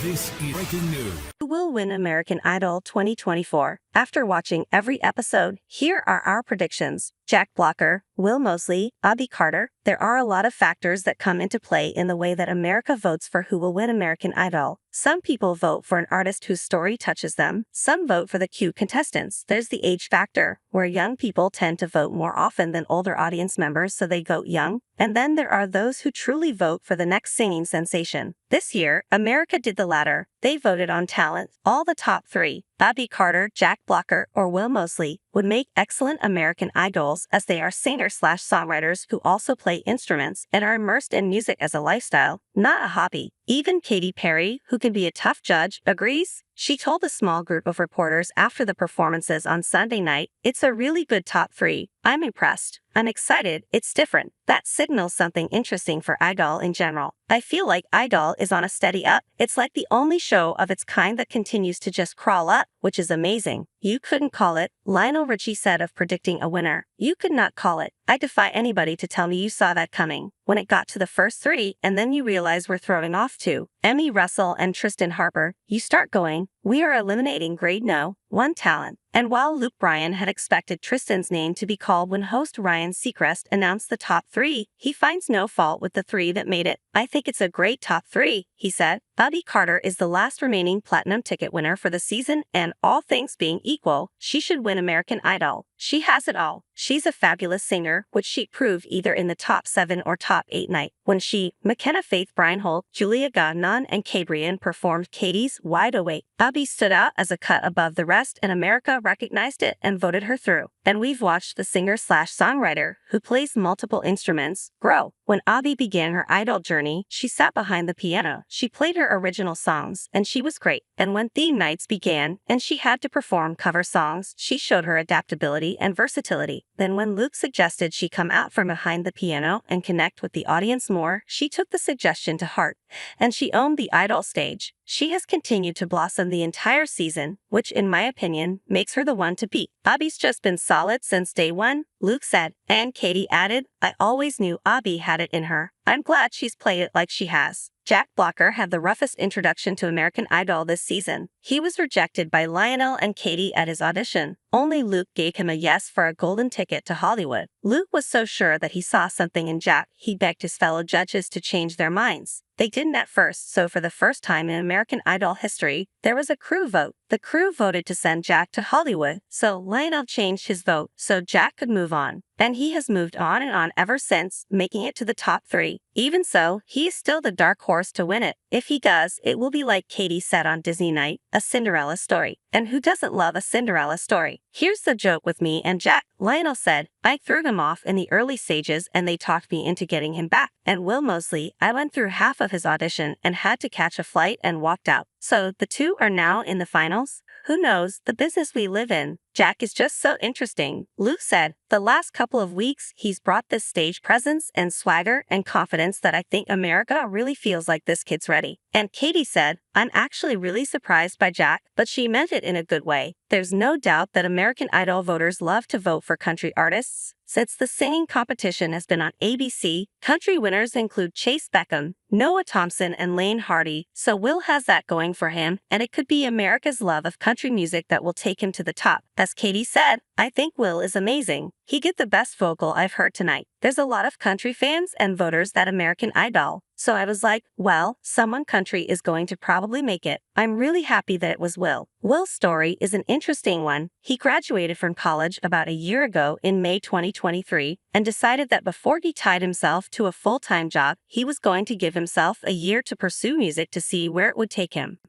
This is breaking news. Who will win American Idol 2024? After watching every episode, here are our predictions. Jack Blocker, Will Moseley, Abi Carter. There are a lot of factors that come into play in the way that America votes for who will win American Idol. Some people vote for an artist whose story touches them. Some vote for the cute contestants. There's the age factor, where young people tend to vote more often than older audience members, so they vote young. And then there are those who truly vote for the next singing sensation. This year, America did the latter. They voted on talent. All the top three, Abi Carter, Jack Blocker, or Will Moseley, would make excellent American Idols as they are singers/songwriters who also play instruments and are immersed in music as a lifestyle, not a hobby. Even Katy Perry, who can be a tough judge, agrees. She told a small group of reporters after the performances on Sunday night, "It's a really good top three. I'm impressed. I'm excited. It's different." That signals something interesting for Idol in general. I feel like Idol is on a steady up. It's like the only show of its kind that continues to just crawl up, which is amazing. You couldn't call it, Lionel Richie said of predicting a winner. You could not call it. I defy anybody to tell me you saw that coming. When it got to the first three and then you realize we're throwing off two, Emmy Russell and Tristan Harper, you start going, we are eliminating grade no, one talent. And while Luke Bryan had expected Tristan's name to be called when host Ryan Seacrest announced the top three, he finds no fault with the three that made it. "I think it's a great top three," he said. Abi Carter is the last remaining platinum ticket winner for the season, and all things being equal, she should win American Idol. She has it all. She's a fabulous singer, which she proved either in the top 7 or top 8 night, when she, McKenna Faith Breinholt, Julia Gagnon, and Cabrian performed Katy's Wide Awake. Abi stood out as a cut above the rest, and America recognized it and voted her through. And we've watched the singer/songwriter, who plays multiple instruments, grow. When Abi began her Idol journey, she sat behind the piano. She played her original songs, and she was great. And when theme nights began, and she had to perform cover songs, she showed her adaptability and versatility. Then when Luke suggested she come out from behind the piano and connect with the audience more, she took the suggestion to heart, and she owned the Idol stage. She has continued to blossom the entire season, which in my opinion, makes her the one to beat. Abi's just been solid since day one, Luke said, and Katy added, "I always knew Abi had it in her. I'm glad she's played it like she has." Jack Blocker had the roughest introduction to American Idol this season. He was rejected by Lionel and Katy at his audition. Only Luke gave him a yes for a golden ticket to Hollywood. Luke was so sure that he saw something in Jack, he begged his fellow judges to change their minds. They didn't at first, so for the first time in American Idol history, there was a crew vote. The crew voted to send Jack to Hollywood, so Lionel changed his vote so Jack could move on. And he has moved on and on ever since, making it to the top three. Even so, he is still the dark horse to win it. If he does, it will be like Katy said on Disney Night, a Cinderella story. And who doesn't love a Cinderella story? Here's the joke with me and Jack. Lionel said, "I threw him off in the early stages and they talked me into getting him back." And Will Moseley, "I went through half of his audition and had to catch a flight and walked out." So the two are now in the finals? Who knows, the business we live in. Jack is just so interesting. Luke said, "The last couple of weeks, he's brought this stage presence and swagger and confidence that I think America really feels like this kid's ready." And Katy said, "I'm actually really surprised by Jack, but she meant it in a good way." There's no doubt that American Idol voters love to vote for country artists. Since the singing competition has been on ABC, country winners include Chase Beckham, Noah Thompson, and Lane Hardy, so Will has that going for him, and it could be America's love of country music that will take him to the top. As Katy said, "I think Will is amazing. He get the best vocal I've heard tonight." There's a lot of country fans and voters that American Idol, so I was like, well, someone country is going to probably make it. I'm really happy that it was Will. Will's story is an interesting one. He graduated from college about a year ago in May 2023 and decided that before he tied himself to a full-time job, he was going to give himself a year to pursue music to see where it would take him.